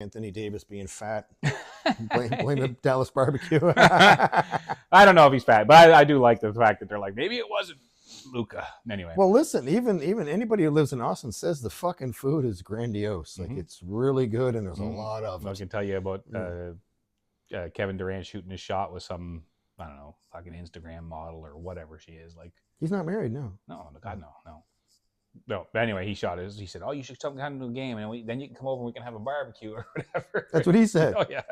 Anthony Davis being fat. blame the Dallas barbecue. I don't know if he's fat, but I do like the fact that they're like, maybe it wasn't Luka. Anyway. Well, listen, even anybody who lives in Austin says the fucking food is grandiose. Like, it's really good, and there's a lot of it. I can tell you about Kevin Durant shooting his shot with some, I don't know, fucking Instagram model or whatever she is. Like, he's not married, no. No, God, no. No, but anyway, he said, "Oh, you should come down to a game, and then you can come over and we can have a barbecue or whatever." That's what he said. Oh yeah,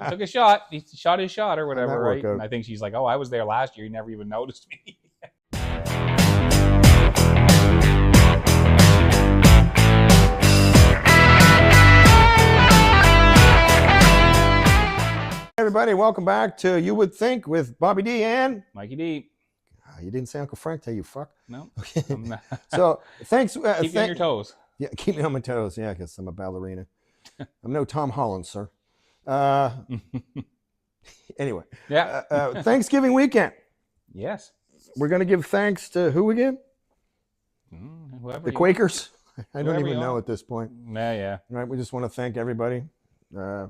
took a shot. He shot his shot or whatever, right? And I think she's like, "Oh, I was there last year. You never even noticed me." Everybody, welcome back to You Would Think with Bobby D and Mikey D. You didn't say Uncle Frank, tell you fuck. No. Okay. So thanks. Keep you on your toes. Yeah, keep me on my toes. Yeah, because I'm a ballerina. I'm no Tom Holland, sir. Anyway. Yeah. Thanksgiving weekend. Yes. We're going to give thanks to who again? Whoever. The Quakers. I don't even know at this point. Yeah. Right. We just want to thank everybody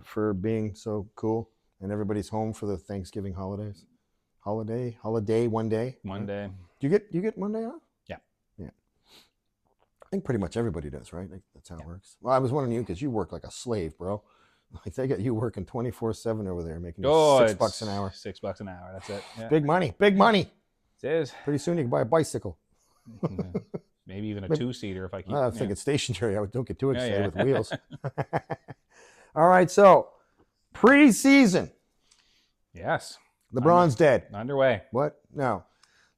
for being so cool, and everybody's home for the Thanksgiving holidays. Holiday, one day. One day. Do you get one day off? Yeah. I think pretty much everybody does, right? Like, that's how it works. Well, I was wondering you because you work like a slave, bro. Like, they got you working 24/7 over there, making $6 an hour. $6 an hour. That's it. Yeah. Big money. It is. Pretty soon you can buy a bicycle. Maybe even a two-seater if I keep. I think it's stationary. I don't get too excited with wheels. All right, so preseason. Yes. LeBron's dead. Underway. What? No.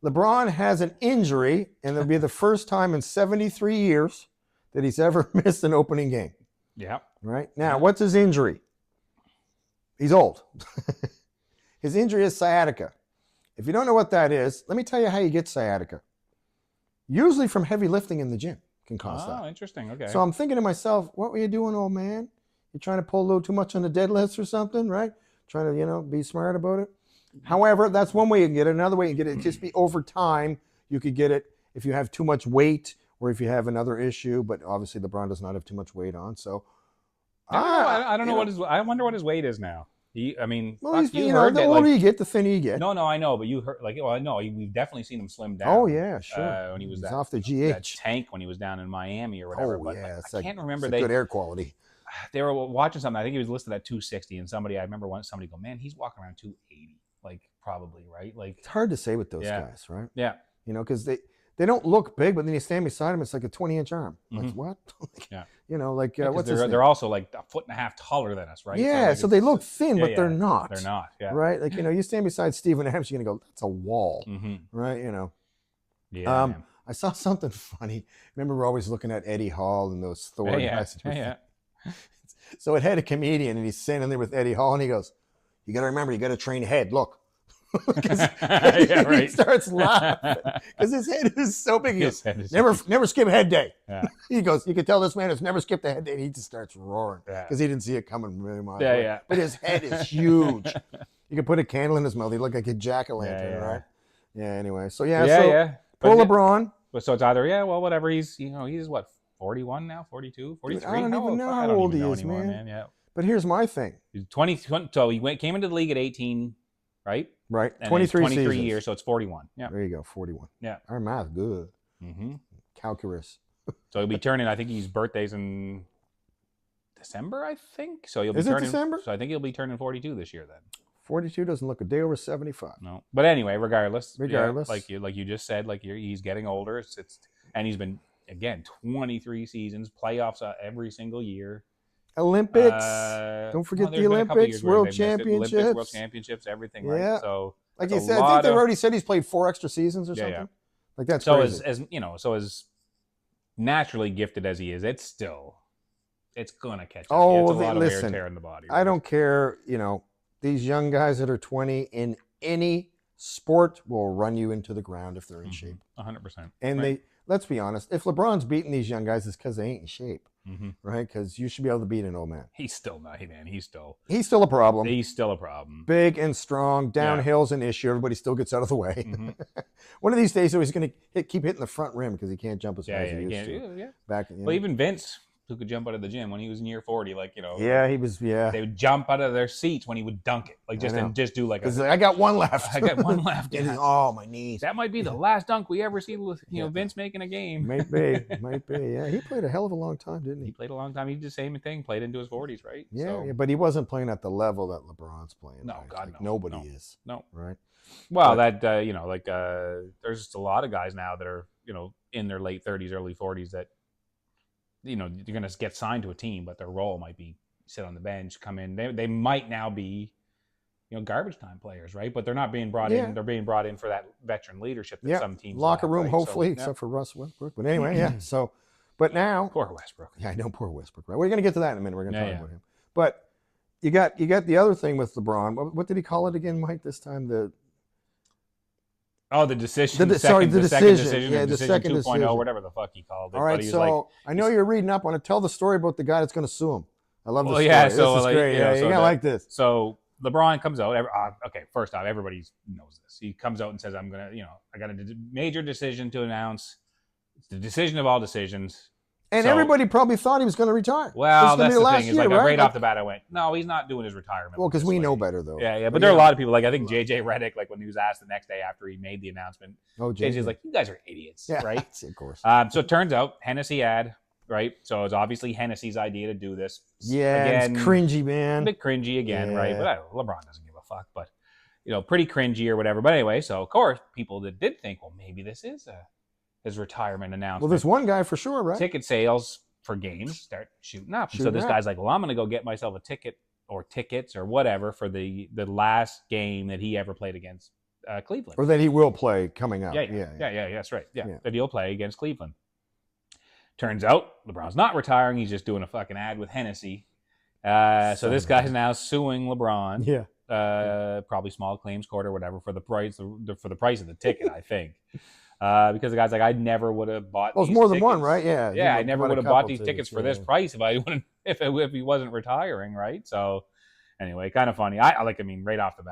LeBron has an injury, and it'll be the first time in 73 years that he's ever missed an opening game. Yeah. Right? Now, what's his injury? He's old. His injury is sciatica. If you don't know what that is, let me tell you how you get sciatica. Usually from heavy lifting in the gym can cause that. Oh, interesting. Okay. So I'm thinking to myself, what were you doing, old man? You're trying to pull a little too much on the deadlifts or something, right? Trying to, be smart about it. However, that's one way you can get it. Another way you can get it, just be over time. You could get it if you have too much weight or if you have another issue. But obviously, LeBron does not have too much weight on. So I don't know what his. I wonder what his weight is now. The older you get, the thinner you get. No, I know, but you heard we've definitely seen him slim down. Oh yeah, sure. When he was off the GH that tank when he was down in Miami or whatever. Oh but yeah, I can't remember. Good air quality. They were watching something. I think he was listed at 260, and I remember somebody go, "Man, he's walking around 280." Like, probably, right? Like, it's hard to say with those guys, right? Yeah. Because they don't look big, but then you stand beside them, it's like a 20-inch arm. Like, what? Yeah. What's his name? They're also like a foot and a half taller than us, right? Yeah, so they look thin, but they're not. They're not, yeah. Right? Like, you stand beside Stephen Adams, you're going to go, that's a wall, right? Yeah. I saw something funny. Remember, we're always looking at Eddie Hall and those Thor guys. Yeah. So it had a comedian, and he's standing there with Eddie Hall, and he goes, you got to remember, you got to train head. Look. He starts laughing because his head is so big. He goes, never skip head day. Yeah. He goes, you can tell this man has never skipped a head day. And he just starts roaring because he didn't see it coming really much. Yeah. But his head is huge. You could put a candle in his mouth. He'd look like a jack-o'-lantern, right? Yeah. Anyway, so Poor LeBron. So it's either whatever. He's what, 41 now, 42, 43. Dude, I don't even know how old he is, man. Yeah. But here's my thing. He's 20. So he came into the league at 18. Right. And 23 years, so it's 41. Yeah. There you go, 41. Yeah. Our math good. Calculus. So he'll be turning. I think his birthday's in December. I think so. Is it December? So I think he'll be turning 42 this year. Then 42 doesn't look a day over 75. No, but anyway, regardless, like you just said, he's getting older. And he's been again 23 seasons, playoffs every single year. Olympics. Don't forget the Olympics, World Championships, everything. Right. Yeah. So, like you said, I think they've already said he's played 4 extra seasons or something. Yeah. Like that's so crazy. as naturally gifted as he is, it's gonna catch up. Oh, it's a lot of wear listen, and tear in the body. I don't care. These young guys that are 20 in any sport will run you into the ground if they're in shape. 100%. And let's be honest, if LeBron's beating these young guys, it's because they ain't in shape. Right? Because you should be able to beat an old man. He's still not, man. He's still a problem. He's still a problem. Big and strong. Downhill's an issue. Everybody still gets out of the way. One of these days, though, he's going to keep hitting the front rim because he can't jump as high as he used to. Yeah. Back, Well, even Vince who could jump out of the gym when he was near 40. Like, you know. Yeah, he was. Yeah. They would jump out of their seats when he would dunk it. Like, just do like I got one left. I got one left. Yeah. Oh, my knees. That might be the last dunk we ever see, Vince making a game. Might be. Yeah, he played a hell of a long time, didn't he? He played a long time. He did the same thing, played into his 40s, right? Yeah, but he wasn't playing at the level that LeBron's playing. No, right? God, like no. Nobody is. No. Right? Well, there's just a lot of guys now that are, in their late 30s, early 40s that, you're going to get signed to a team, but their role might be sit on the bench, come in. They might now be, garbage time players, right? But they're not being brought in. They're being brought in for that veteran leadership that some teams locker room, right? hopefully, except for Russ Westbrook. But anyway, yeah. So, but now poor Westbrook. Yeah, I know, poor Westbrook. Right, we're going to get to that in a minute. We're going to talk about him. But you got the other thing with LeBron. What did he call it again, Mike? This time the decision. The second decision. Yeah, the second 2.0, decision. whatever the fuck he called it. All right, so I know you're reading up on it. Tell the story about the guy that's going to sue him. I love this story. Yeah, so this is great. Yeah, you're going to like this. So LeBron comes out. Okay, first off, everybody knows this. He comes out and says, I'm going to, I got a major decision to announce. It's the decision of all decisions. And everybody probably thought he was going to retire. Well, that's the thing. Is right off the bat, I went, no, he's not doing his retirement. Well, because we know better, though. Yeah. But there are a lot of people, like I think JJ Redick, like when he was asked the next day after he made the announcement, JJ's like, you guys are idiots, right? Of course. So it turns out Hennessy ad, right? So it's obviously Hennessy's idea to do this. Yeah, again, it's cringy, man. A bit cringy again, right? But LeBron doesn't give a fuck, but pretty cringy or whatever. But anyway, so of course, people that did think, well, maybe this is his retirement announcement. Well, there's one guy for sure, right? Ticket sales for games start shooting up. So this guy's like, well, I'm going to go get myself a ticket or tickets or whatever for the last game that he ever played against Cleveland. Or that he will play coming up. Yeah, that's right. Yeah, that he'll play against Cleveland. Turns out LeBron's not retiring. He's just doing a fucking ad with Hennessy. So this guy's now suing LeBron. Yeah. Probably small claims court or whatever for the price of the ticket, I think. Because the guy's like, I never would have bought. Well, it's more than one, right? Yeah. Yeah, I never would have bought these tickets for this price if he wasn't retiring, right? So, anyway, kind of funny. Right off the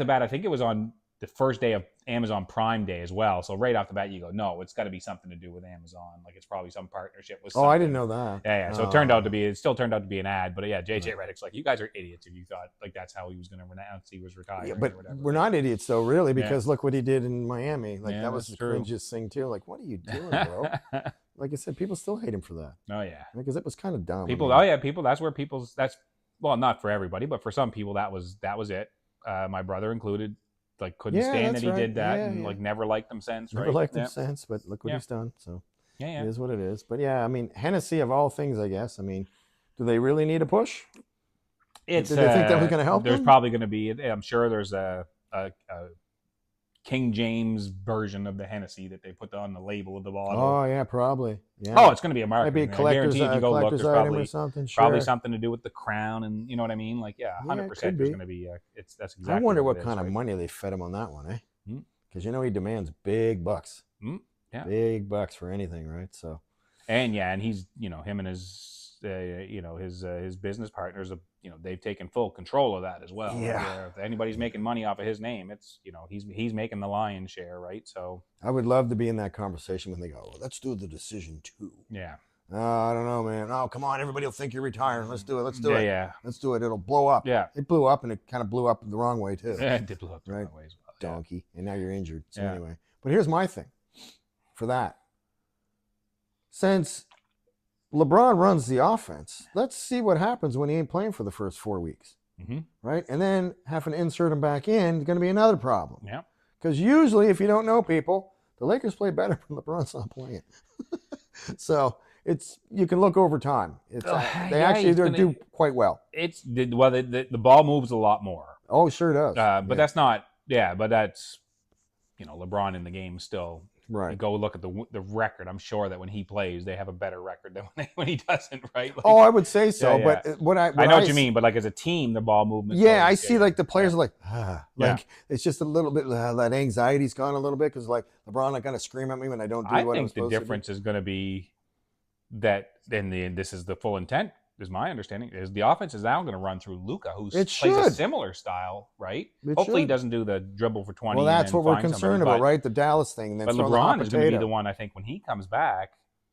bat, I think it was on the first day of Amazon Prime Day as well. So right off the bat, you go, no, it's got to be something to do with Amazon. Like it's probably some partnership with. Oh, I didn't know that. Yeah. So it still turned out to be an ad. But yeah, JJ Redick's like, you guys are idiots if you thought like that's how he was going to announce he was retiring. Yeah, but or whatever. We're not idiots though, really, because look what he did in Miami. Like that was the true. cringiest thing too. Like, what are you doing, bro? Like I said, people still hate him for that. Oh yeah, because it was kind of dumb. People. That's where people's. Not for everybody, but for some people that was it. My brother included. Like couldn't stand that he did that and like never liked him since, right? Never liked him since, but look what he's done. So it is what it is. But yeah, Hennessy of all things, I guess. Do they really need a push? Did they think that was going to help? There's probably going to be. I'm sure there's a King James version of the Hennessy that they put on the label of the bottle. Oh yeah, probably. Yeah. Oh, it's going to be a marketing. Maybe a collector's, if you go look, there's item or something. Sure. Probably something to do with the crown, and you know what I mean. Like 100%. There's going to be. That's exactly. I wonder what kind of money they fed him on that one, eh? Because he demands big bucks. Yeah, big bucks for anything, right? So. And he's him and his his business partners they've taken full control of that as well. Yeah. If anybody's making money off of his name, it's he's making the lion's share, right? So I would love to be in that conversation when they go, well, let's do the decision too. Yeah. I don't know, man. Oh, come on, everybody will think you're retiring. Let's do it. Let's do it. Yeah. Let's do it. It'll blow up. Yeah. It blew up, and it kind of blew up the wrong way too. Yeah, it did blow up the wrong way as well. Donkey, and now you're injured. So anyway, but here's my thing for that. Since LeBron runs the offense, let's see what happens when he ain't playing for the first 4 weeks. Right? And then having to insert him back in is going to be another problem. Yeah. Because usually, if you don't know people, the Lakers play better when LeBron's not playing. So you can look over time. They actually do quite well. The ball moves a lot more. Oh, sure does. But that's not. Yeah, but that's LeBron in the game still. Right. You go look at the record. I'm sure that when he plays, they have a better record than when he doesn't, right? Like, I would say so. Yeah. But I know what you mean. But like as a team, the ball movement. Yeah, I see. Like the players are like, it's just a little bit that anxiety's gone a little bit because like LeBron not gonna scream at me when I don't do what I'm supposed to do. I think the difference is going to be that, this is the full intent. Is my understanding is the offense is now going to run through Luka, who plays a similar style, right? Hopefully, he doesn't do the dribble for 20. Well, that's what we're concerned about, right? The Dallas thing. But LeBron is going to be the one, I think, when he comes back.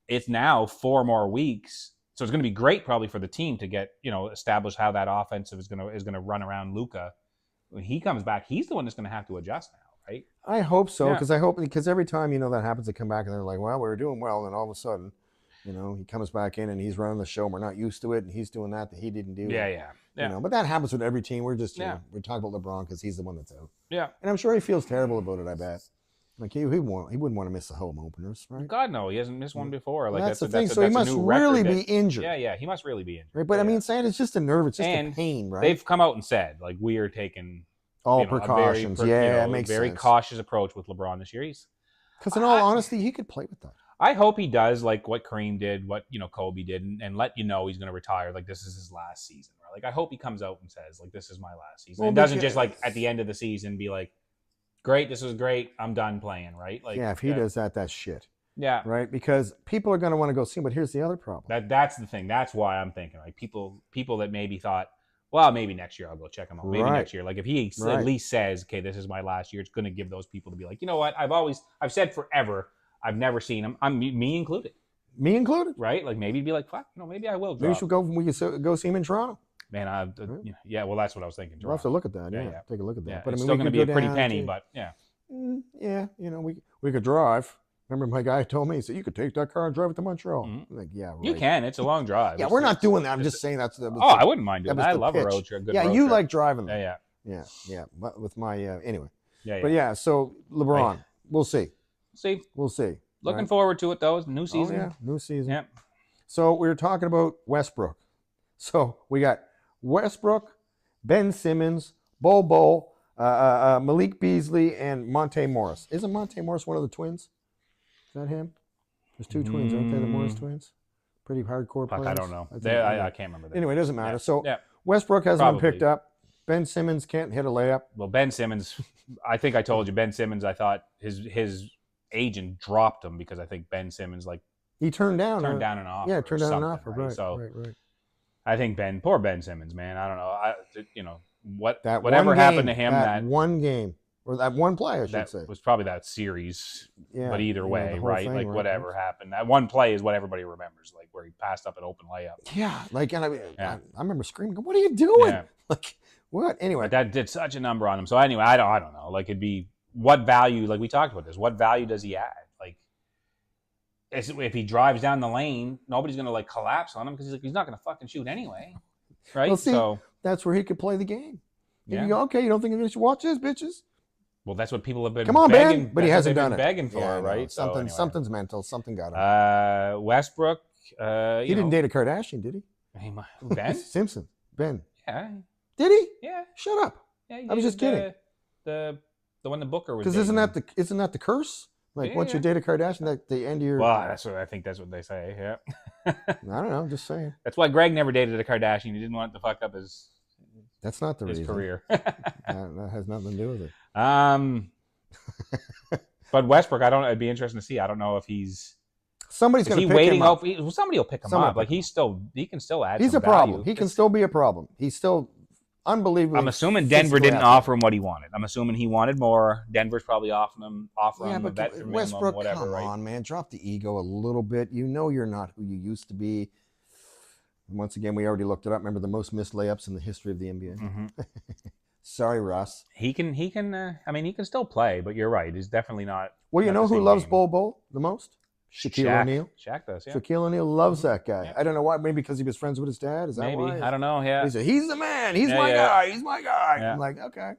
it's now 4 more weeks. So it's going to be great probably for the team to get, establish how that offensive is going to run around Luka. When he comes back, he's the one that's going to have to adjust now, right? I hope so, Yeah. because every time that happens, they come back and they're like, well, we were doing well, and all of a sudden, he comes back in and he's running the show, and we're not used to it, and he's doing that he didn't do. Yeah. But that happens with every team. We're just we're talking about LeBron because he's the one that's out. Yeah. And I'm sure he feels terrible about it. I bet. Like he wouldn't want to miss the home openers, right? God no, he hasn't missed one before. Like that's the thing. So he must really be injured. Yeah, he must really be injured. Right, but yeah. I mean, saying it's just a nerve, it's just a pain, right? They've come out and said like we are taking all precautions. It makes very sense. Cautious approach with LeBron this year. Because in all honesty, he could play with that. I hope he does like what Kareem did, what Kobe did, and let he's going to retire. Like this is his last season. Right? Like I hope he comes out and says like this is my last season. And doesn't just like at the end of the season be like, great, this was great, I'm done playing. Right? Like if he does that, that's shit. Yeah. Right? Because people are going to want to go see him. But here's the other problem. That's the thing. That's why I'm thinking like people that maybe thought, well, maybe next year I'll go check him out. Maybe next year. Like if he at least says, okay, this is my last year, it's going to give those people to be like, you know what? I've said forever, I've never seen him. Me included. Me included. Right? Like maybe be like, fuck, maybe I will. Maybe we should go see him in Toronto. Man, well, that's what I was thinking. We'll have to look at that. Yeah. Take a look at that. Yeah. But it's still going to be a pretty penny, but yeah. Yeah, we could drive. Remember my guy told me, he said, you could take that car and drive it to Montreal. Mm-hmm. I'm like, yeah, right. You can. It's a long drive. Yeah, we're not doing that. I'm just saying that's the... I wouldn't mind doing that. I love a road trip. Yeah, you like driving them. Yeah. But with my... anyway. Yeah. But yeah, so LeBron, we'll see. We'll see. Looking right? forward to it, though. New season. Oh, yeah, new season. Yeah. So we were talking about Westbrook. So we got Westbrook, Ben Simmons, Bol, Malik Beasley, and Monte Morris. Isn't Monte Morris one of the twins? Is that him? There's 2 twins, aren't they? The Morris twins? Pretty hardcore players. I don't know. I can't remember that. Anyway, it doesn't matter. Yeah. So Westbrook hasn't been picked up. Ben Simmons can't hit a layup. Well, Ben Simmons, I think I told you, Ben Simmons, I thought his agent dropped him because I think Ben Simmons, he turned down an offer. Yeah, turned down an offer. Right. So right. I think poor Ben Simmons, man. I don't know. Whatever happened to him that one game. Or that one play, I should say. That was probably that series. Yeah, but either way, right? Thing, whatever happened. That one play is what everybody remembers, like where he passed up an open layup. Yeah, I remember screaming, "What are you doing?" Yeah. Like, what? Anyway. But that did such a number on him. So anyway, I don't know. Like it'd be what value, like we talked about this, what value does he add? Like if he drives down the lane, nobody's gonna collapse on him because he's not gonna fucking shoot anyway. Right? Well, see, that's where he could play the game. You go, okay, you don't think you're gonna watch this, bitches? Well, that's what people have been Come on, begging, Ben. But he hasn't done it. Begging for, right? Something's mental. Something got him. Westbrook. He didn't date a Kardashian, did he? Ben Simpson. Ben. Yeah. Did he? Yeah. Shut up. Yeah, I was just kidding. The one the Booker was. Because isn't that the curse? Once you date a Kardashian, that the end of your. Well, that's what they say. Yeah. I don't know. I'm just saying. That's why Greg never dated a Kardashian. He didn't want to fuck up his. That's not the reason. Career. that has nothing to do with it. But Westbrook, It'd be interesting to see. I don't know if he's. Somebody's going to pick him up. Somebody will pick him up. Like he can still add. He's a problem. He can still be a problem. He's still unbelievable. I'm assuming Denver didn't offer him what he wanted. I'm assuming he wanted more. Denver's probably offering him a vet for minimum, Westbrook, whatever. Come on, man, drop the ego a little bit. You know you're not who you used to be. And once again, we already looked it up. Remember the most missed layups in the history of the NBA. Mm-hmm. Sorry, Russ. He can. He can still play, but you're right. He's definitely not. Well, you know who loves Bol the most? Shaquille O'Neal. Shaq does. Yeah. Shaquille O'Neal loves that guy. Yeah. I don't know why. Maybe because he was friends with his dad. Is that maybe? Why? I don't know. Yeah. He said, "He's the man. He's my guy. He's my guy." Yeah. I'm like, okay.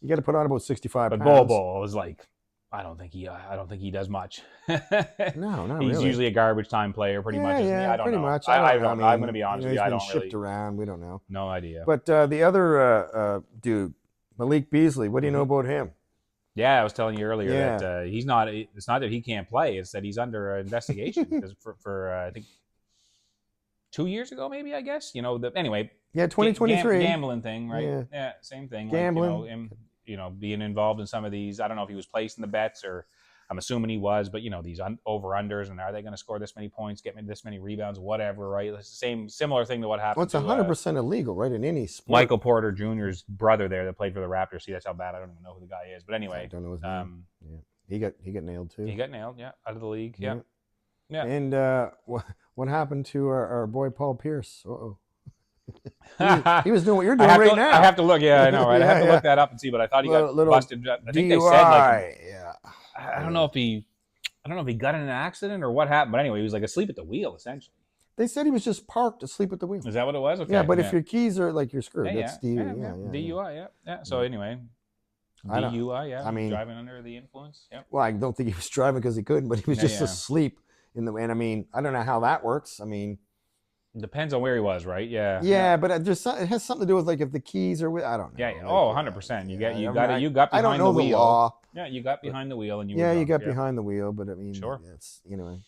You got to put on about 65 pounds. But Bol is like, I don't think he does much. No, not He's really. usually a garbage time player, pretty much. Yeah, I don't pretty know. much. I'm going to be honest with you. I don't shipped really. around. We don't know. No idea. But the other dude, Malik Beasley. What do you know about him? Yeah, I was telling you earlier that he's not. It's not that he can't play. It's that he's under investigation because for I think 2 years ago, maybe I guess. Anyway. Yeah, 2023 gambling thing, right? Yeah, same thing. Gambling. Like, being involved in some of these. I don't know if he was placing the bets or. I'm assuming he was, but these over-unders, and are they going to score this many points, get me this many rebounds, whatever, right? It's the similar thing to what happened. Well, it's 100% illegal, right, in any sport. Michael Porter Jr.'s brother there that played for the Raptors. See, that's how bad I don't even know who the guy is. But anyway. I don't know his name. Yeah. He got nailed, too. He got nailed, yeah, out of the league, yeah. Yeah. And what happened to our boy Paul Pierce? Uh-oh. He was doing what you're doing right now. I have to look. Yeah, I know, right? I have to look that up and see. But I thought he got Little busted. I think they DUI. said like, Yeah. I don't know if he got in an accident or what happened. But anyway, he was like asleep at the wheel essentially. They said he was just parked asleep at the wheel. Is that what it was? Okay. Yeah, but if your keys are like you're screwed, that's DUI. Yeah. DUI. Yeah. So anyway, DUI. Yeah. I mean, driving under the influence. Yeah. Well, I don't think he was driving because he couldn't, but he was just asleep in the. And I mean, I don't know how that works. I mean, it depends on where he was, right? Yeah. Yeah, but it has something to do with like if the keys are with. I don't know. Yeah. Like, oh, 100%. You got behind I don't know the wheel. The law. Yeah, you got behind the wheel and you. Yeah, you got behind the wheel, but I mean, sure. It's anyway.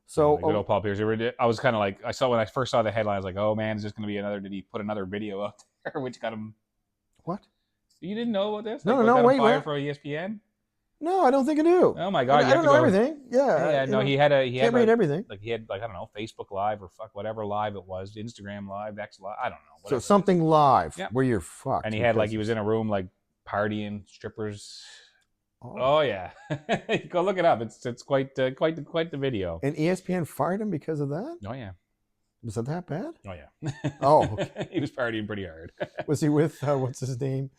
So good old Paul Pierce. I was kind of like, I saw when I first saw the headline, I was like, oh man, is this going to be another? Did he put another video out there which got him? What? You didn't know about this? No, wait. For ESPN? No, I don't think I do. Oh my god, I don't know everything. Yeah. No, he had can't read everything. Like he had I don't know, Facebook Live or whatever live it was, Instagram Live, X Live, I don't know. Whatever. So something live where you're fucked. And he had he was in a room like partying, strippers. Oh yeah, go look it up. It's quite the video. And ESPN fired him because of that? Oh yeah. Was it that bad? Oh yeah. Oh, okay. He was partying pretty hard. Was he with what's his name?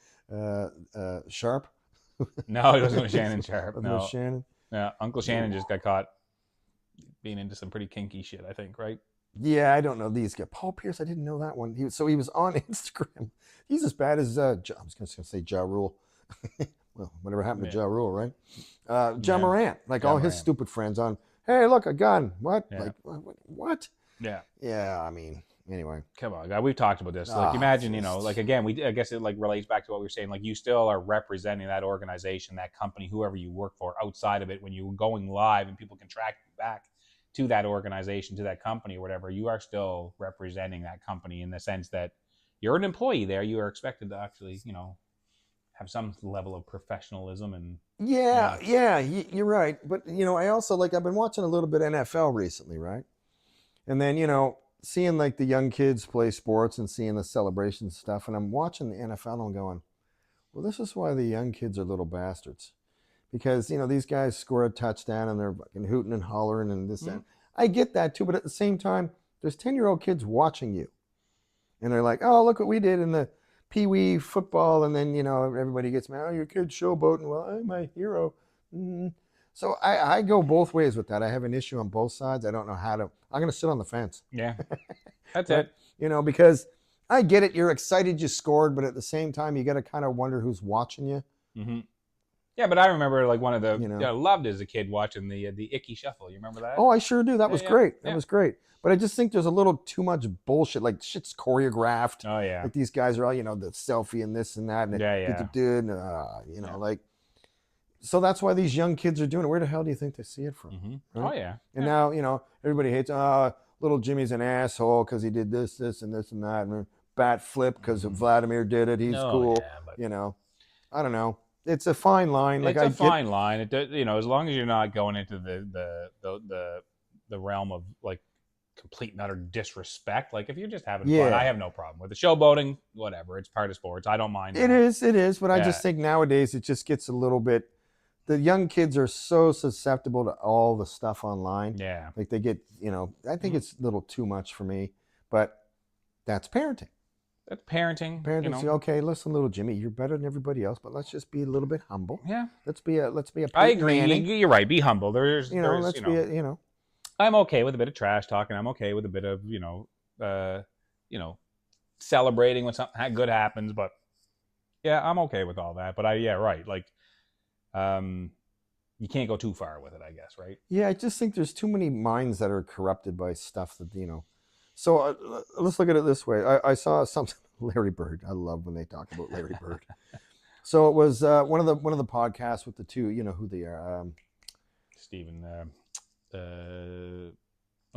Sharp? No, he wasn't with Shannon Sharp. No. With Shannon? Yeah, Uncle Shannon just got caught being into some pretty kinky shit, I think, right? Yeah, I don't know these guys. Paul Pierce, I didn't know that one. He was on Instagram. He's as bad as I was going to say Ja Rule. Well, whatever happened to Ja Rule, right? Ja Morant, his stupid friends on. Hey, look, a gun. What? Yeah. What? Yeah. Yeah. I mean, anyway. Come on, God. We've talked about this. Imagine, again, I guess it relates back to what we were saying. Like, you still are representing that organization, that company, whoever you work for outside of it. When you're going live and people can track you back to that organization, to that company or whatever, you are still representing that company in the sense that you're an employee there. You are expected to actually, have some level of professionalism and you're right. But I also I've been watching a little bit of NFL recently, right? And then seeing the young kids play sports and seeing the celebration stuff, and I'm watching the NFL and I'm going, well, this is why the young kids are little bastards, because these guys score a touchdown and they're fucking hooting and hollering and this and I get that too, but at the same time, there's 10-year-old kids watching you, and they're like, oh, look what we did in the Pee-wee football, and then everybody gets mad. Oh, your kid's showboating. Well, I'm my hero. So I go both ways with that. I have an issue on both sides. I don't know how to. I'm going to sit on the fence. Yeah, that's it. Because I get it. You're excited you scored, but at the same time, you got to kind of wonder who's watching you. Mm-hmm. Yeah, but I remember one of the I loved as a kid watching the Icky Shuffle. You remember that? Oh, I sure do. That was great. That was great. But I just think there's a little too much bullshit. Like shit's choreographed. Oh yeah. Like these guys are all the selfie and this and that and So that's why these young kids are doing it. Where the hell do you think they see it from? Mm-hmm. Right? Oh yeah. And now everybody hates. Little Jimmy's an asshole because he did this and this and that, and bat flip because Vladimir did it. He's cool. Yeah, but... I don't know. It's a fine line. It's a fine line. It as long as you're not going into the realm of complete and utter disrespect. If you're just having fun, I have no problem with the showboating. Whatever, it's part of sports. I don't mind. It is. But I just think nowadays it just gets a little bit. The young kids are so susceptible to all the stuff online. Yeah, they get. I think it's a little too much for me. But that's parenting. That's parenting. Parenting. Say, okay, listen, little Jimmy, you're better than everybody else, but let's just be a little bit humble. Yeah. Let's be a. I agree. You're right. Be humble. There's I'm okay with a bit of trash talking. I'm okay with a bit of celebrating when something good happens. But yeah, I'm okay with all that. But right. You can't go too far with it, I guess, right? Yeah, I just think there's too many minds that are corrupted by stuff that So let's look at it this way. I saw something. Larry Bird. I love when they talk about Larry Bird. So it was one of the podcasts with the two. You know who they are. Stephen.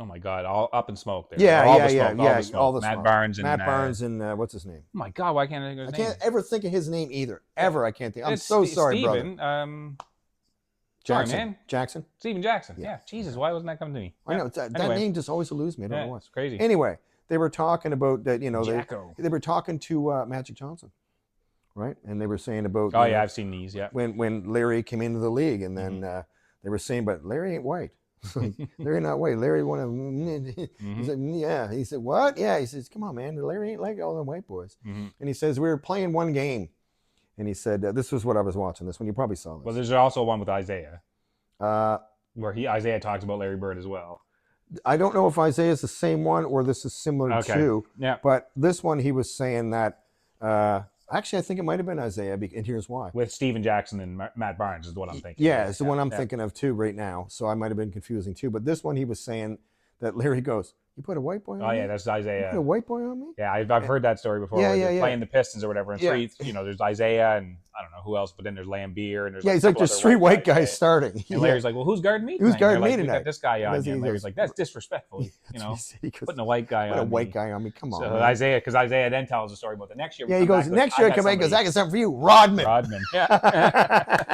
Oh my God! All Up in Smoke. There. Yeah. All the Matt Barnes and what's his name? Oh my God! Why can't I think of his name? I can't ever think of his name either. Ever, I can't think. I'm so sorry, Steven, brother. Jackson. Sorry, man. Jackson. Steven Jackson. Yeah. Jesus, why wasn't that coming to me? I know that name just always eludes me. I don't know why. It's crazy. Anyway, they were talking about that. They were talking to Magic Johnson, right? And they were saying about. Oh yeah, I've seen these. Yeah. When Larry came into the league, and then they were saying, but Larry ain't white. It's like, Larry not white. Larry one of Mm-hmm. He said, yeah. He said, what? Yeah. He says, come on, man. Larry ain't like all them white boys. Mm-hmm. And he says, we were playing one game. And he said, this was what I was watching this one. You probably saw this. Well, there's also one with Isaiah Uh, where Isaiah talks about Larry Bird as well. I don't know if Isaiah's the same one or this is similar to. Yeah. But this one, he was saying that, actually, I think it might have been Isaiah, and here's why. With Steven Jackson and Matt Barnes is what I'm thinking. Yeah, it's the one I'm thinking of too right now. So I might have been confusing too. But this one, he was saying that Larry goes, you put a white boy on me? Oh, yeah, that's You Isaiah. put a white boy on me? Yeah, I've heard that story before. Yeah, where they're yeah. playing the Pistons or whatever. And Yeah. three, there's Isaiah and I don't know who else, but then there's Lambeer and there's Yeah, he's like, there's three white guys starting. And Larry's like, well, who's guarding me? Who's tonight? guarding They're me like, we tonight? got this guy on That's you. what And he Larry's goes. like, that's disrespectful. That's what he said. He goes, Putting a white guy put on a white me. guy on me. Come on, So man. Isaiah then tells a story about the next year. Yeah, he goes, next year I come back, because I got something for you, Rodman. Yeah.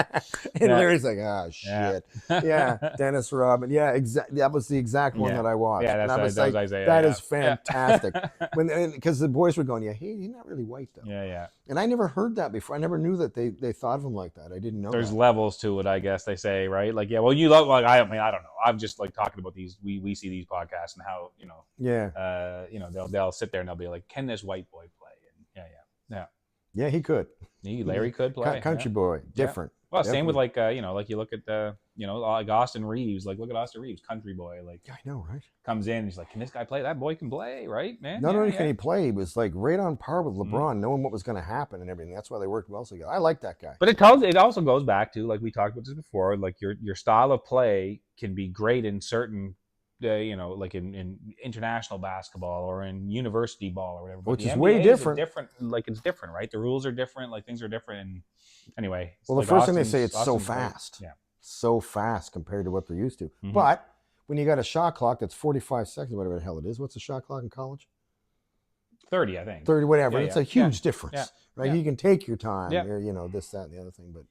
And Yeah. Larry's like, oh, shit. Yeah, Dennis Rodman. Yeah, exactly. That was the exact one Yeah. that I watched. Yeah, And that I was like, Isaiah. that yeah. is fantastic. Because the boys were going, yeah, he's not really white, though. Yeah. And I never heard that before. I never knew that they thought of him like that. I didn't know There's that. levels to it, I guess they say, right? Like, yeah, well, you love, like, I mean, I don't know. I'm just like talking about these, we see these podcasts and how, Yeah. they'll sit there and they'll be like, can this white boy play? And Yeah, he could. Larry could play. Country boy. Different. Well, same with Definitely. like you look at like Austin Reeves. Like, look at Austin Reeves, country boy. Like, Yeah, I know, right? comes in, he's like, can this guy play? That boy can play, right, man? Not Yeah, only yeah. can he play, he was like right on par with Mhm. LeBron, knowing what was going to happen and everything. That's why they worked well together. I like that guy. But it also goes back to, like we talked about this before, like your style of play can be great in certain, like in international basketball or in university ball or whatever. But Which the is NBA way different. Different, like it's different, right? The rules are different, like things are different. And anyway, Well, the like first thing they say, it's so Austin's great. fast. Yeah. So fast compared to what they're used to. Mhm. But when you got a shot clock that's 45 seconds, whatever the hell it is, what's the shot clock in college? 30, I think. 30, whatever. Yeah, It's yeah. a huge difference, Yeah. right? Yeah. You can take your time, Yeah. or, this, that, and the other thing, but,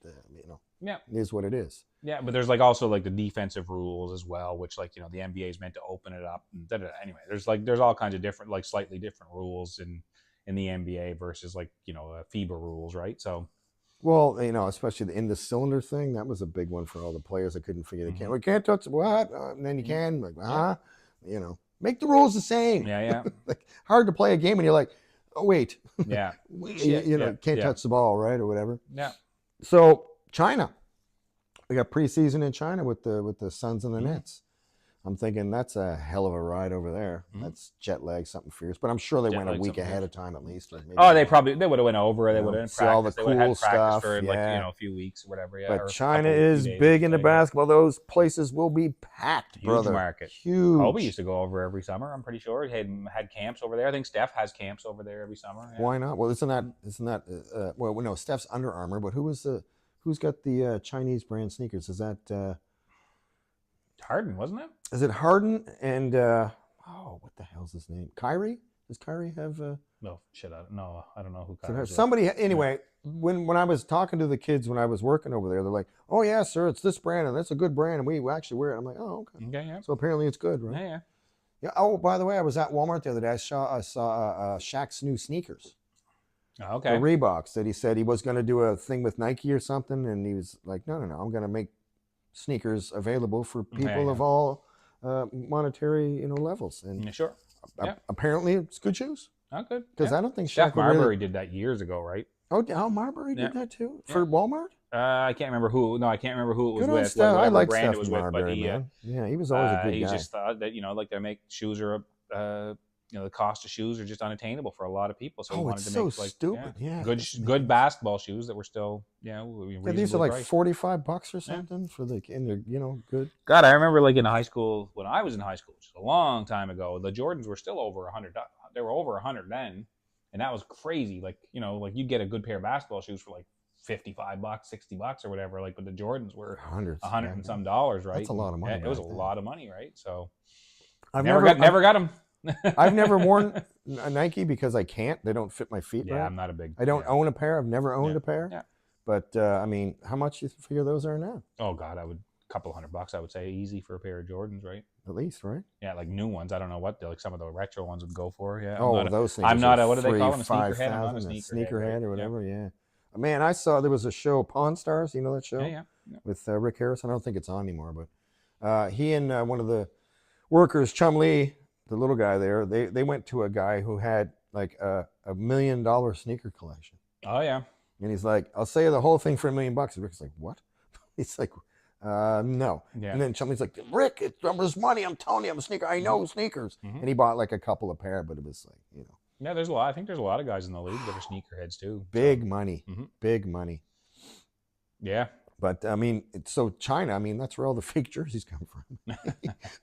Yeah. it is what it is. Yeah, but there's like also like the defensive rules as well, which like the NBA is meant to open it up. And anyway, there's all kinds of different, like slightly different rules in the NBA versus like FIBA rules, right? So Well, especially in the cylinder thing, that was a big one for all the players that couldn't figure. They Mhm. we can't touch what, and then you can, like, make the rules the same. yeah, Like, hard to play a game, and you're like, oh wait, yeah, can't touch the ball, right, or whatever. yeah. So China, we got preseason in China with the Suns and the Mhm. Nets. I'm thinking that's a hell of a ride over there. Mhm. That's jet lag, something fierce. But I'm sure they Jet went a lag, week something ahead fierce. of time at least. Or maybe Oh, they more. would have went over. They would have See all the practiced. They would have cool had practice stuff, for like yeah. a few weeks or whatever. Yeah, But or a China few is days, big into yeah. basketball. Those places will be packed, Huge brother. market. Huge. Kobe used to go over every summer. I'm pretty sure he had camps over there. I think Steph has camps over there every summer. Yeah. Why not? Well, isn't that? Well, no, Steph's Under Armour, but who's got the Chinese brand sneakers? Is that? Harden, wasn't it? Is it Harden and what the hell's his name? Kyrie? Does Kyrie have? No, shit. I don't know who. So Kyrie is. somebody anyway. When I was talking to the kids when I was working over there, they're like, "Oh yeah, sir, it's this brand and that's a good brand, and we actually wear it." I'm like, "Oh okay." Okay, yeah. So apparently it's good, right? Yeah. Yeah. Oh, by the way, I was at Walmart the other day. I saw Shaq's new sneakers, Okay. the Reeboks, that he said he was going to do a thing with Nike or something, and he was like, "No, I'm going to make sneakers available for people yeah. of all monetary levels." And Yeah, sure. Yeah. apparently it's good shoes, Oh, good. because Yeah. I don't think Chef Shaq would Marbury really. did that years ago, right? Oh, Marbury Yeah. did that too Yeah. for Walmart. I can't remember who. No, I can't remember who it was Good on with. Steph. I whatever like brand Steph it was with, Marbury, but he, man. Yeah, he was always a good he guy. just thought that like they make shoes are the cost of shoes are just unattainable for a lot of people. So he Oh, wanted it's to so make like stupid. Yeah, good basketball shoes that were still Yeah, these are reasonably like priced. $45 or something for and they're good. God, I remember like in high school when I was in high school, which is a long time ago. The Jordans were still over $100. They were over $100 then, and that was crazy. Like like you get a good pair of basketball shoes for like $55, $60 or whatever. Like, but the Jordans were Hundreds, $100 yeah. and some dollars, right? That's a lot of money Yeah, it was a back then. lot of money, right? So I've never got them. I've never worn a Nike because I can't. They don't fit my feet Yeah, right. I'm not a big. I don't yeah. own a pair. I've never owned Yeah. a pair. Yeah. But I mean, how much do you figure those are now? Oh God, I would couple $100. I would say easy for a pair of Jordans, right? At least, right? Yeah, like new ones. I don't know what like some of the retro ones would go for. Yeah. Those things. I'm not are a what do they call them? A 3,000, sneakerhead. I'm not a 5,000, sneakerhead, right? or whatever. Yeah. Man, I saw there was a show, Pawn Stars. You know that show? Yeah. With Rick Harris. I don't think it's on anymore, but He and one of the workers, Chum Lee, the little guy there, they went to a guy who had like a $1 million sneaker collection. Oh yeah. And he's like, I'll sell you the whole thing for $1 million. And Rick's like, what? He's like, no. Yeah. And then somebody's like, Rick, it's money. I'm telling you, I'm a sneaker. I know sneakers. Mhm. And he bought like a couple of pair, but it was like, you know. Yeah, there's a lot. I think there's a lot of guys in the league that are sneakerheads too. Big money. Mhm. Big money. Yeah. But I mean, so China, I mean, that's where all the fake jerseys come from.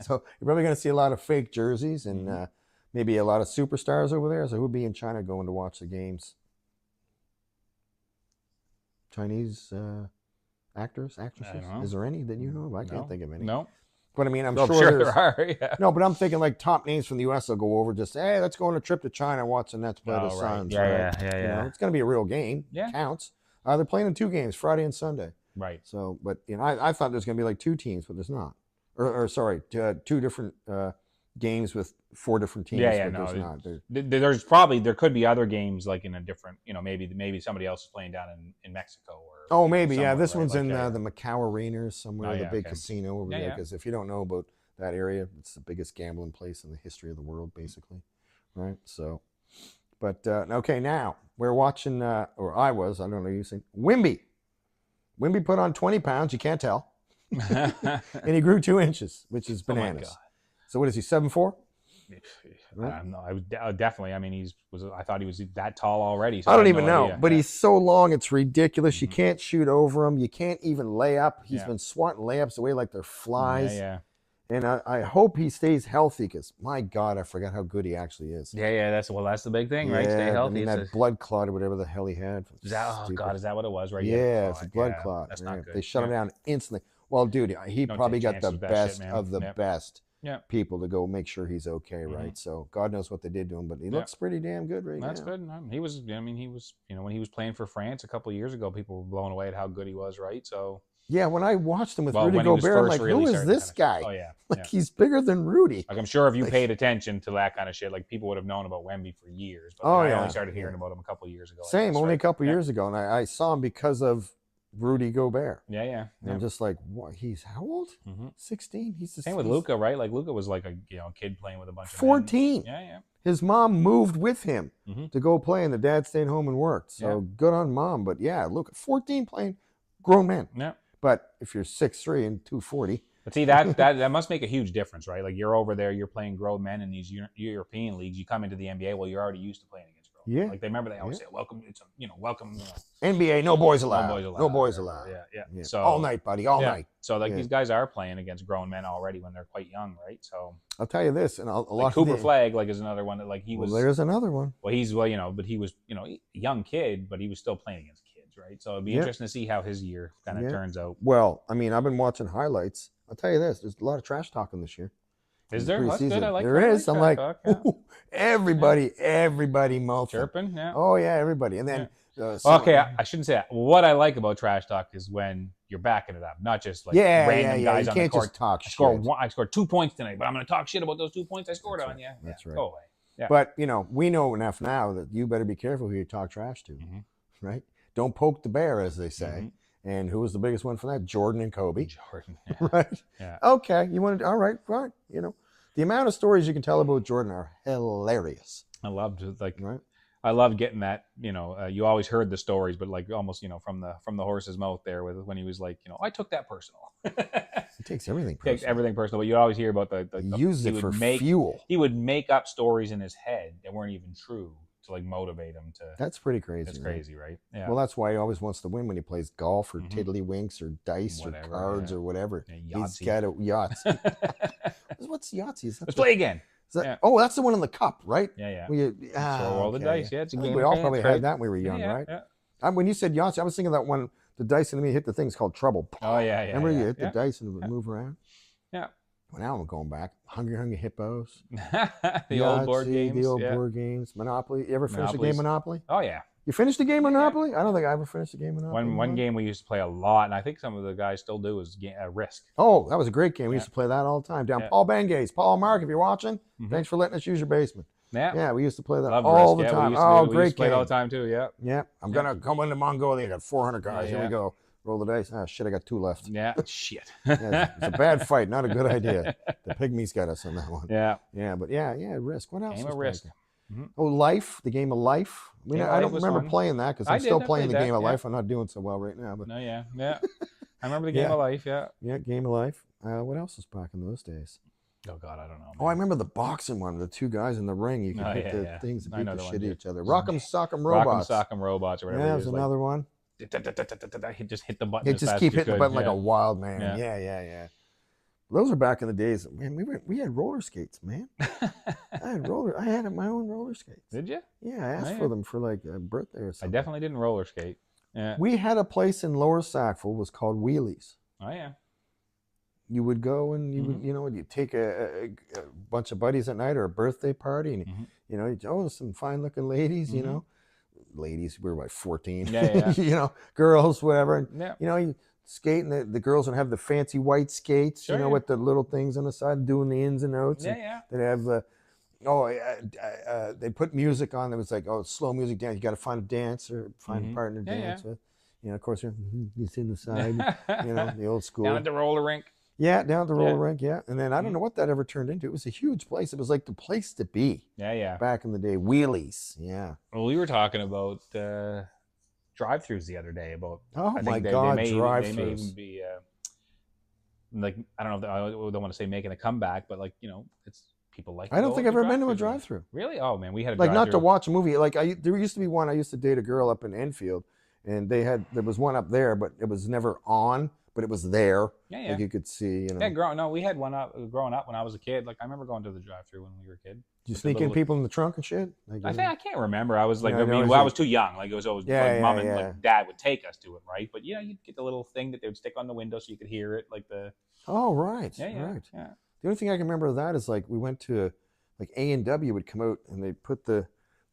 So you're probably going to see a lot of fake jerseys and maybe a lot of superstars over there. So who'd be in China going to watch the games? Chinese actors, actresses? Is there any that you know of? I can't think of any. No. But I mean, I'm Oh, sure there are. Yeah. No, but I'm thinking like top names from the U.S. will go over just, hey, let's go on a trip to China and watch the Nets play the Suns. Yeah, right? yeah. You know, it's going to be a real game. Yeah. Counts. They're playing in 2 games, Friday and Sunday. Right. So, but you know, I thought there's going to be like 2 teams, but there's not. Or sorry, 2 different games with 4 different teams. Yeah, but no. there's not. There could be other games like in a different, you know, maybe somebody else is playing down in Mexico or. Oh, maybe, yeah. somewhere, this right? one's Like, in the Macau Arena or somewhere, Oh, the yeah, big okay. casino over there. Because if you don't know about that area, it's the biggest gambling place in the history of the world, basically, right? So, but okay, now we're watching, or I was, I don't know, you saying Wimby. Wimby put on 20 pounds. You can't tell, and he grew 2 inches, which is bananas. Oh my God. So what is he? 7'4"? I don't know. I was definitely. I mean, I thought he was that tall already. So I don't had even no know, idea. but he's so long, it's ridiculous. You Mhm. can't shoot over him. You can't even lay up. He's Yeah. been swatting layups away like they're flies. Yeah, And I hope he stays healthy because, my God, I forgot how good he actually is. yeah. That's the big thing, right? Stay I healthy. mean, that blood clot or whatever the hell he had. Oh God, is that what it was? Right? Yeah, it's a blood Yeah, clot. That's right? not good. They shut him down instantly. Well, dude, he No probably got chance the with that best shit, man. of the Yep. best Yep. people to go make sure he's okay, Mhm. right? So God knows what they did to him, but he Yep. looks pretty damn good right That's now. good. He was. I mean, he was. You know, when he was playing for France a couple of years ago, people were blown away at how good he was, right? So. Yeah, when I watched him with Well, Rudy when he was Gobert, I'm first like, really who is starting this to guy? Oh yeah. Like, Yeah. he's bigger than Rudy. Like, I'm sure if you Like- paid attention to that kind of shit, like people would have known about Wemby for years. But Oh, I yeah. only started hearing about him a couple of years ago. I Same, guess, only a right? couple Yeah. years ago, and I saw him because of Rudy Gobert. Yeah, yeah. And I'm just like, what? He's how old? Mm-hmm. 16. He's the Same with Luca, right? Like Luca was like a kid playing with a bunch of men. 14. Yeah. His mom moved with him Mhm. to go play, and the dad stayed home and worked. So Yeah. good on mom. But yeah, look, 14 playing grown man. Yeah. But if you're 6'3" and 240, But see, that must make a huge difference, right? Like you're over there, you're playing grown men in these European leagues. You come into the NBA, well, you're already used to playing against grown. Yeah. Like they remember they always say, "Welcome, welcome." NBA, no boys allowed. No boys allowed. No boys whatever. allowed. Yeah. Yeah. So all night, buddy, all yeah. night. So like Yeah. these guys are playing against grown men already when they're quite young, right? So I'll tell you this, and a lot like of Cooper the- Flagg, like is another one that like he well, was. there's another one. Well, but he was a young kid, but he was still playing against kids, right? So it'd be Yeah. interesting to see how his year kind of Yeah. turns out. Well, I mean, I've been watching highlights. I'll tell you this: there's a lot of trash talking this year. Is in there? That's good. preseason. I like There that. I is. I'm that like, talk, yeah. ooh, everybody mouthful. Chirping, yeah. Oh yeah, everybody. And then Okay, I shouldn't say that. What I like about trash talk is when you're backing it up, not just like random guys You on the can't court. just talk I shit. I scored 2 points tonight, but I'm going to talk shit about those 2 points I scored That's on right. you. That's Yeah, right. Go away. Yeah. But we know enough now that you better be careful who you talk trash to, Mhm. right? Don't poke the bear, as they say. Mhm. And who was the biggest one for that? Jordan and Kobe, Jordan. Yeah. right? Yeah. Okay, you want to? All right, fine. The amount of stories you can tell about Jordan are hilarious, I loved right? I love getting that. You always heard the stories, but like almost from the horse's mouth there with when he was like, I took that personal. He takes everything Takes personal. everything personal, but you always hear about the He uses it for fuel. He would make up stories in his head that weren't even true to like motivate him to. That's pretty crazy. That's right? crazy, right? Yeah. Well, that's why he always wants to win when he plays golf or Mhm. tiddlywinks or dice Whatever, or cards yeah. or whatever. Yeah, He's Yahtzee. got a Yahtzee. What's Yahtzee? Is that Let's the- play again. is that- yeah. Oh, that's the one in the cup, right? Yeah. Where you, Throw all the okay. dice. Yeah, it's a I think game. we of all chance, probably right? had that when we were young, yeah, right? Yeah. When you said Yahtzee, I was thinking of that one, the dice and me hit the thing's called Trouble. Oh yeah. Remember you hit yeah. the dice and it would move around? Yeah. Well, now I'm going back. Hungry Hippos. The old board Yahtzee, games. The old yeah. board games. Monopoly. You ever finish a game Monopolies. Monopoly? Oh yeah. You finished a game Monopoly? I don't think I ever finished a game Monopoly. One game we used to play a lot, and I think some of the guys still do, is Risk. Oh, that was a great game. We Yeah. used to play that all the time. Down Yeah. Paul Bengay's. Paul Mark, if you're watching, Mhm. thanks for letting us use your basement. Yeah. Yeah, we used to play that Loved all Risk. the Yeah, time. we used to Oh, we great used to play it game. all the time too. Yeah. Yeah, I'm going to come into Mongolia. Got 400 guys. Here we Yeah. go. Roll the dice. Ah, shit, I got 2 left. Yeah, shit. Yeah, it's a bad fight. Not a good idea. The pygmies got us on that one. Yeah. Yeah, but yeah, Risk. What else? Game was of back Risk. there? Mm-hmm. Oh, Life. The game of Life. Game of I Life don't was remember fun. playing that because I I'm still did. I playing the played game that, of yeah. Life. I'm not doing so well right now. But No, yeah. I remember the Game Yeah. of Life, yeah. yeah, Game of Life. What else was back in those days? Oh, God, I don't know. Oh, I remember the boxing one. The 2 guys in the ring. You could Oh, hit yeah, the yeah. things and I beat know the the shit one, at yeah. each other. Rock'em Sock'em Robots. Rock'em Sock'em Robots or whatever. Yeah, it there's is, another one. Like, just hit the button. You as just fast keep as you hitting the could, button like yeah. a wild man. Yeah. Yeah. Those are back in the days. Man, we had roller skates, man. I had my own roller skates. Did you? Yeah, I asked Oh, for yeah. them for like a birthday or I something. definitely didn't roller skate. Yeah. We had a place in Lower Sackville was called Wheelies. Oh, yeah. You would go and you would, you'd take a bunch of buddies at night or a birthday party, and you'd, some fine looking ladies, ladies. We were like 14, Yeah. girls, whatever. And, Yeah. you skate, and the girls would have the fancy white skates, Sure, yeah. with the little things on the side, doing the ins and outs. Yeah. They'd have they put music on that was like, slow music dance. You got to find a dancer, find a partner to dance with. Of course, it's in the side, the old school. Down at the roller rink. Yeah, down at the roller rink, yeah. And then I don't know what that ever turned into. It was a huge place. It was like the place to be. Yeah. Back in the day. Wheelies, yeah. Well, we were talking about drive-thrus the other day. About Oh my God, they may drive-thrus. even be like, I don't know if I don't want to say making a comeback, but like it's people like. I don't think I've ever been to a drive-thru. drive-thru. Really? Oh man, we had a like drive-thru. not to watch a movie. Like there used to be one. I used to date a girl up in Enfield, and there was one up there, but it was never on. But it was there. Yeah. Like you could see, Yeah, we had one growing up when I was a kid. Like I remember going to the drive-thru when we were a kid. Did you sneak in people in the trunk and shit? Like, I can't remember. I was like, Yeah, I was too young. Like it was always like mom and like dad would take us to it, right? But you'd get the little thing that they would stick on the window so you could hear it, like the. Oh right. Yeah. Right. Yeah. The only thing I can remember of that is like we went to, like A&W would come out and they'd put the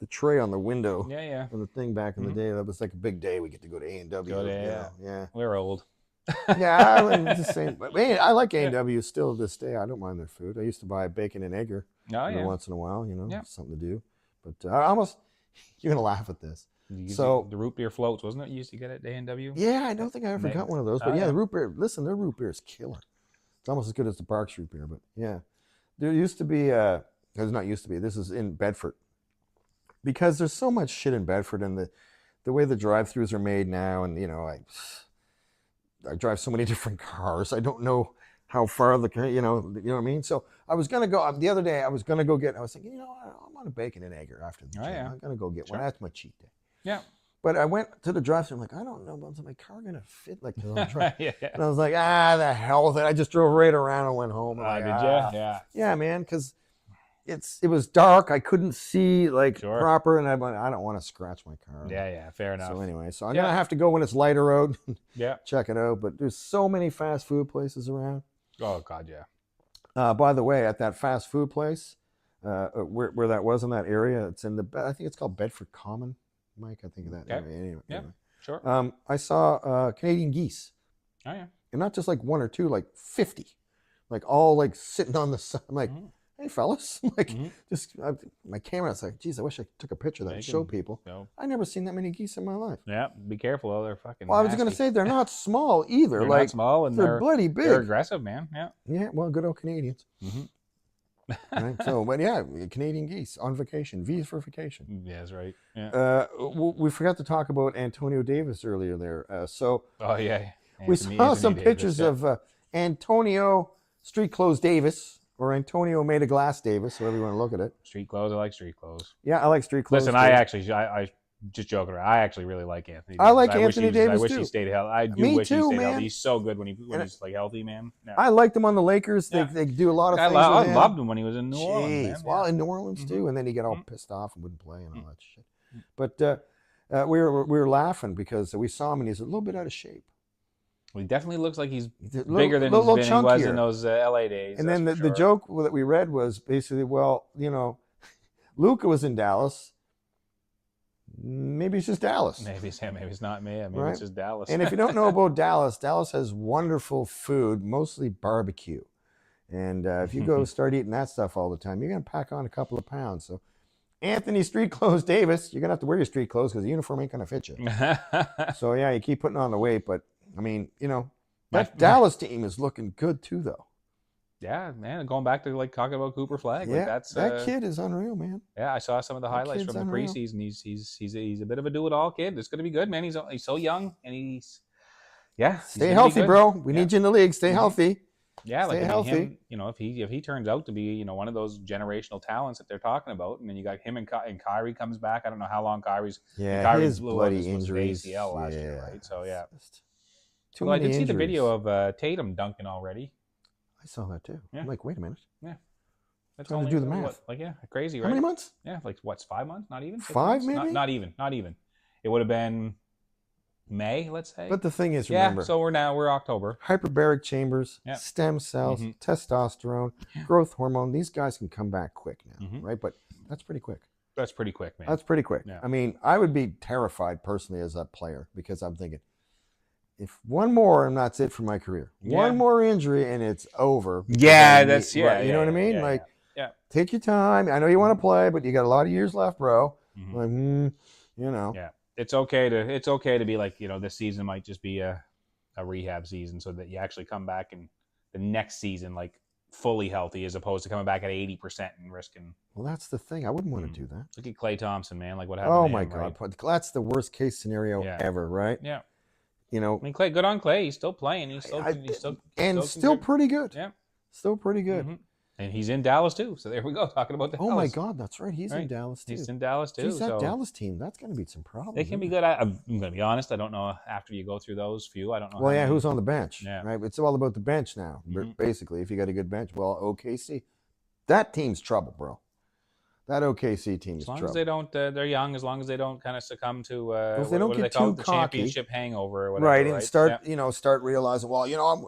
tray on the window. Yeah. Of the thing back in the day. That was like a big day. We get to go to A&W. Yeah. We're old. Yeah, I was just saying. But I like A&W still to this day. I don't mind their food. I used to buy bacon and egger every once in a while. Something to do. But I almost, you're gonna laugh at this. So the root beer floats, wasn't it? You used to get at A&W. Yeah, I don't think I ever got one of those. But the root beer. Listen, their root beer is killer. It's almost as good as the Barks root beer. But yeah, there used to be. There's not used to be. This is in Bedford. Because there's so much shit in Bedford, and the way the drive-thrus are made now, and I drive so many different cars. I don't know how far you know what I mean? So I was going to go, the other day I was thinking, I want a bacon and egger after the gym. I'm going to go get one. That's my cheat day. Yeah. But I went to the drive-thru. I'm like, I don't know about my car going to fit like this. Yeah. And I was like, the hell with it. I just drove right around and went home. Did you? Yeah. Yeah, man, because it was dark. I couldn't see proper, and I don't want to scratch my car. Yeah, fair enough. So anyway, I'm gonna have to go when it's lighter out. Yeah, check it out. But there's so many fast food places around. Oh God, yeah. By the way, at that fast food place, where that was in that area, it's in I think it's called Bedford Common, Mike. I think of that area. Anyway, sure. I saw Canadian geese. Oh yeah. And not just like one or two, like 50, like all like sitting on the side. I'm like. Hey fellas, my camera's like, geez, I wish I took a picture of that and show people. I never seen that many geese in my life. Yeah, be careful, they're fucking. Well, I was gonna say they're not small either. They're like not small, and they're bloody big. They're aggressive, man. Yeah. Yeah, well, good old Canadians. Right? So, but yeah, Canadian geese on vacation. V for vacation. Yeah, that's right. Yeah. We forgot to talk about Antonio Davis earlier there. Oh yeah. We saw some pictures of Antonio Street Clothes Davis. Or Antonio Made of Glass Davis, however you want to look at it. Street clothes. I like street clothes. Yeah, I like street clothes. Listen, I just joking around. I actually really like Anthony. I like Anthony Davis I wish too. he stayed healthy. I do Me wish too, he stayed man. healthy. He's so good when he's like healthy, man. Yeah. I liked him on the Lakers. They do a lot of things. I loved him when he was in New Orleans. Well, in New Orleans too, and then he got all pissed off and wouldn't play and all that shit. But we were laughing because we saw him and he's a little bit out of shape. Well, he definitely looks like he's bigger than he was in those LA days. And then the joke that we read was basically, well, Luka was in Dallas. Maybe it's just Dallas. Maybe it's not me. I mean, right? It's just Dallas. And if you don't know about Dallas has wonderful food, mostly barbecue. And if you go start eating that stuff all the time, you're going to pack on a couple of pounds. So Anthony Street Clothes Davis, you're going to have to wear your street clothes because the uniform ain't going to fit you. So, yeah, you keep putting on the weight. But I mean, that My- Dallas team is looking good too, though. Yeah, man. Going back to like talking about Cooper Flag, like that's that kid is unreal, man. Yeah, I saw some of the highlights kid's from the unreal. preseason. He's a bit of a do-it-all kid. It's going to be good, man. He's so young, and he's Stay healthy, bro. We need you in the league. Stay Mhm. healthy. Yeah, like Stay I mean, healthy. him, if he turns out to be one of those generational talents that they're talking about, and then you got him and Kyrie comes back. I don't know how long Kyrie's his blew out bloody his injuries. ACL last year, right? So yeah. Too Although I many did see the injuries. video of Tatum dunking already. I saw that too. Yeah. I'm like, wait a minute. That's Trying to do the math. What, like crazy, right? How many months? Yeah, like what's 5 months? Not even 6 5 months? maybe? Not even. It would have been May, let's say. But the thing is, remember, so we're October. hyperbaric chambers, Yeah. stem cells, Mhm. testosterone, Yeah. growth hormone. These guys can come back quick now, Mhm. right? But that's pretty quick. That's pretty quick, man. That's pretty quick. Yeah. I mean, I would be terrified personally as a player because I'm thinking, if one more and that's it for my career, Yeah. one more injury and it's over. Yeah, Then that's right, you know what I mean? yeah, like, yeah. take your time. I know you want to play, but you got a lot of years left, bro. Mhm. Like, Yeah. It's okay to be like, this season might just be a rehab season so that you actually come back and the next season like fully healthy as opposed to coming back at 80% and risking. Well, that's the thing. I wouldn't want to do that. Look at Klay Thompson, man. Like what happened Oh to my him, God. right? But that's the worst case scenario Yeah. ever, right? Yeah. You know, I mean, Klay, good on Klay. He's still playing. He's still still pretty good. Yeah. Still pretty good. Mhm. And he's in Dallas too. So there we go, talking about Dallas. Oh my God, that's right. He's in Right. Dallas too. He's in Dallas too. Geez, that so Dallas team, that's going to be some problems. they can be isn't it? good. I'm going to be honest. I don't know after you go through those few. I don't know. Well, how yeah, many- who's on the bench? Yeah. Right. It's all about the bench now. Mhm. Basically, if you got a good bench, well, OKC, that team's trouble, bro. That OKC team is As long trouble. as they don't, they're young. As long as they don't kind of succumb to if they don't what do get they call too it? The cocky. championship hangover or whatever. Right, and right? start, Yeah. start realizing, well,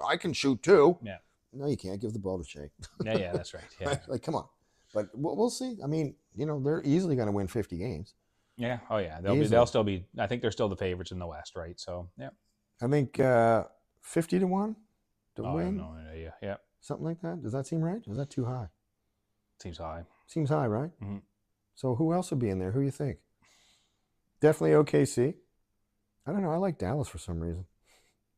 I can shoot too. Yeah. No, you can't give the ball to Shea. Yeah, that's right. Yeah, Like, come on. But we'll see. I mean, they're easily going to win 50 games. yeah. Oh yeah, Easily. they'll still be. I think they're still the favorites in the West, right? So yeah. I think 50-1 to Oh, I have win, no idea. Yeah, something like that. Does that seem right? Is that too high? seems high. Seems high, right? Mhm. So who else would be in there? Who do you think? Definitely OKC. I don't know. I like Dallas for some reason.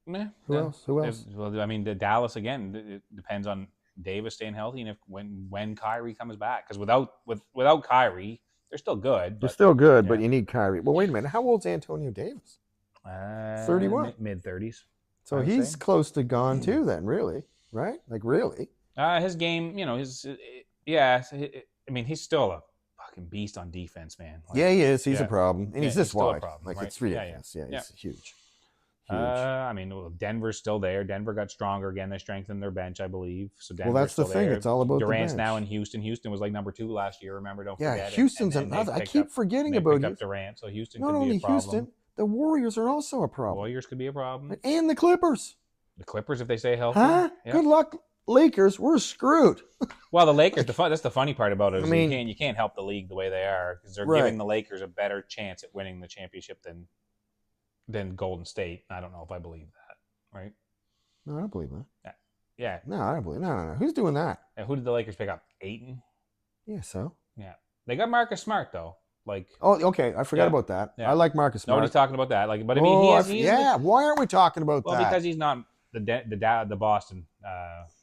Yeah. Who else? Who else? Well, I mean, the Dallas again. It depends on Davis staying healthy and if when Kyrie comes back. Because without Kyrie, they're still good. They're But, still good, but yeah. you need Kyrie. Well, wait a minute. How old's Antonio Davis? 31. Mid-30s. So I would he's say. close to gone too then, really? Right? Like, really? His game, I mean, he's still a fucking beast on defense, man. Like, Yeah, he is. He's a yeah. problem. And Yeah, he's this he's still a wide. problem, Like, right? it's Yeah, ridiculous. Yeah, yeah. he's huge. I mean, well, Denver's still there. Denver got stronger again. They strengthened their bench, I believe. So Denver's Well, that's the still thing. there. It's all about Durant's the now bench. in Houston. Houston was like number 2 last year. Remember? Don't Yeah, forget. Houston's and they another. I picked keep up- forgetting they about picked up Houston. Durant, so Houston Not could only be a problem. Houston, the Warriors are also a problem. Warriors could be a problem. And the Clippers. The Clippers, if they stay healthy. Huh? Yeah. Good luck, Lakers. We're screwed. Well, the Lakers. That's the funny part about it. Is I mean- you can't help the league the way they are because they're Right. giving the Lakers a better chance at winning the championship than Golden State. I don't know if I believe that. Right? No, I don't believe that. Yeah. No, I don't believe. No. Who's doing that? And who did the Lakers pick up? Ayton. Yeah, so. Yeah. They got Marcus Smart though. Like Oh, okay. I forgot Yeah. about that. Yeah. I like Marcus Smart. nobody's talking about that. Like, but I mean, Oh, he's yeah. Why aren't we talking about well that? because he's not the Boston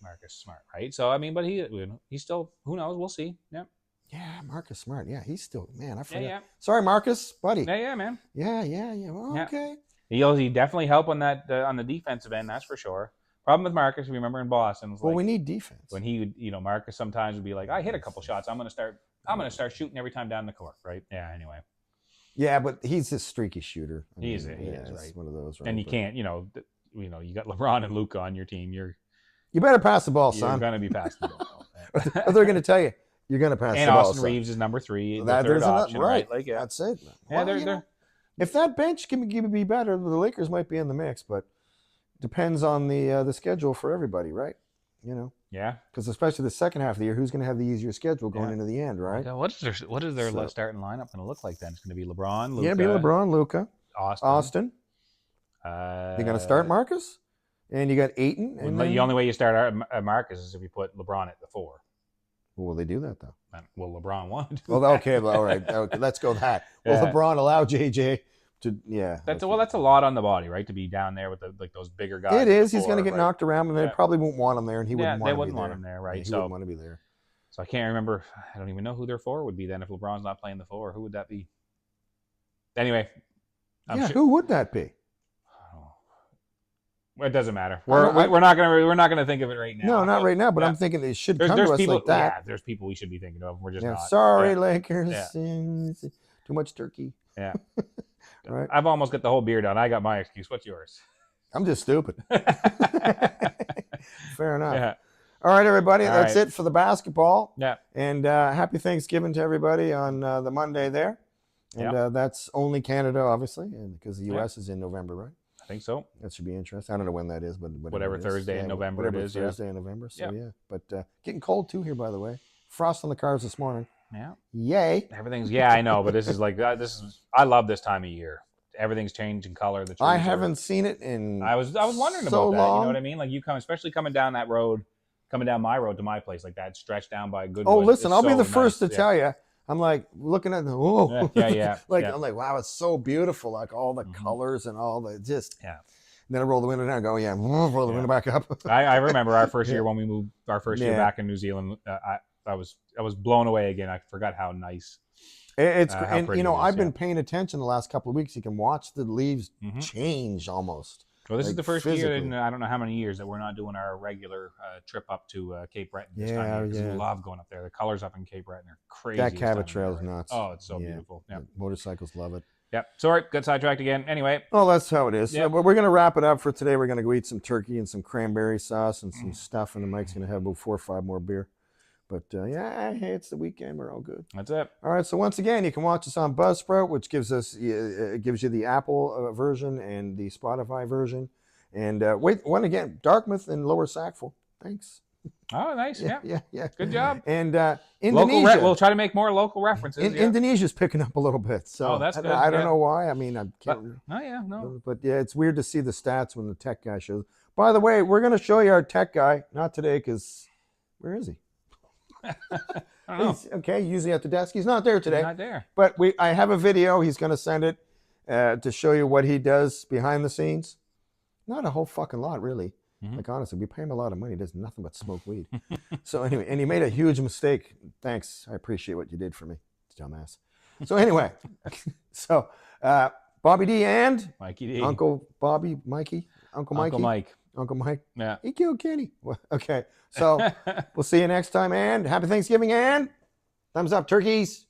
Marcus Smart, right? So I mean, but he's still who knows? We'll see. Yeah. Yeah, Marcus Smart. Yeah, he's still, man, I forgot. Yeah. Sorry, Marcus, buddy. Yeah, man. Yeah. Well, Yeah. okay. He definitely help on that on the defensive end. That's for sure. Problem with Marcus, if you remember in Boston, was Well, like we need defense. when he would, Marcus sometimes would be like, I hit a couple shots. I'm gonna start shooting every time down the court, right? Yeah. Anyway, Yeah, but he's a streaky shooter. He is, it's right. one of those, right? and you But can't, you got LeBron and Luka on your team. You're better pass the ball, you're son. gonna be passing the ball. Or they're going to tell you, you're going to pass And the ball, Austin son. Reeves is number 3, the That- third there's another- option, right? Like, yeah. That's it. Yeah, Well, they're if that bench can be better, the Lakers might be in the mix, but depends on the schedule for everybody, right? yeah. Because especially the second half of the year, who's going to have the easier schedule going Yeah. into the end, right? Okay, what is their So- starting lineup going to look like then? It's going to be LeBron, Luka, Yeah, be LeBron, Luka, Austin. Austin. They're going to start Marcus, and you got Ayton. And The then, only way you start Marcus is if you put LeBron at the 4. will they do that though? Well, LeBron won. Well, okay, all right. Okay, let's go that. Will Yeah. LeBron allow JJ Yeah. That's a lot on the body, right? To be down there with those bigger guys. It is. He's before, going to get right? knocked around, and they probably won't want him there, and he wouldn't they want to wouldn't be want there. him there, right? Yeah, he So wouldn't want to be there. So I can't remember. I don't even know who their 4 would be then if LeBron's not playing the 4. Who would that be? Anyway, Who would that be? It doesn't matter. We're not gonna think of it right now. No, not right now. But I'm thinking they should come to us people, like that. Yeah, there's people we should be thinking of. We're just Yeah, not. sorry, Yeah. Lakers. Yeah. Too much turkey. Yeah. Right. I've almost got the whole beer done. I got my excuse. What's yours? I'm just stupid. Fair enough. Yeah. All right, everybody. All That's right. it for the basketball. Yeah. And happy Thanksgiving to everybody on the Monday there. And that's only Canada, obviously, and because the U.S. is in November, right? I think so. That should be interesting. I don't know when that is, but Whatever it is. Thursday in November it whatever is. Thursday in November. So Yeah. But getting cold too here, by the way. Frost on the cars this morning. Yeah. Yay! Everything's I know, but this is I love this time of year. Everything's changing color. The trees I haven't seen it in. I was wondering so about that. long. You know what I mean? Like especially coming down that road, coming down my road to my place, like that stretched down by Goodwood. Oh, listen, I'll be the so first nice. to tell you. I'm like looking at the Yeah. I'm like, wow, it's so beautiful, like all the colors and all the just. Yeah. And then I roll the window down and go, roll the window back up. I remember our first year when we moved, our first year back in New Zealand. I was blown away again. I forgot how nice. It's how and pretty it I've is, been paying attention the last couple of weeks. You can watch the leaves change almost. Well, this is like, the first year physically. in I don't know how many years that we're not doing our regular trip up to Cape Breton this time of year. 'Cause we love going up there. The colors up in Cape Breton are crazy. That this Cabot time of Trail is year, right? nuts. Oh, it's so beautiful. Yeah. Motorcycles love it. Yep. Sorry, got sidetracked again. Anyway. Oh, that's how it is. Yep. So, we're going to wrap it up for today. We're going to go eat some turkey and some cranberry sauce and some stuff, and the Mike's going to have about 4 or 5 more beer. But hey, it's the weekend. We're all good. That's it. All right. So once again, you can watch us on Buzzsprout, which gives you the Apple version and the Spotify version. And one again, Dartmouth and Lower Sackville. Thanks. Oh, nice. Yeah. Yeah. Good job. And Indonesia. We'll try to make more local references. Indonesia's picking up a little bit. So that's good. I don't know why. I mean, I can't. No. But yeah, it's weird to see the stats when the tech guy shows. By the way, we're going to show you our tech guy. Not today, because where is he? I don't know. Okay, usually at the desk. He's not there today. He's not there. But I have a video. He's going to send it to show you what he does behind the scenes. Not a whole fucking lot, really. Like, honestly, we pay him a lot of money. He does nothing but smoke weed. So anyway, and he made a huge mistake. Thanks. I appreciate what you did for me, dumbass. So anyway, Bobby D and Mikey D. Uncle Bobby, Mikey, Uncle Mike. Yeah. He killed Kenny. Well, okay. So we'll see you next time, and happy Thanksgiving, and thumbs up, turkeys.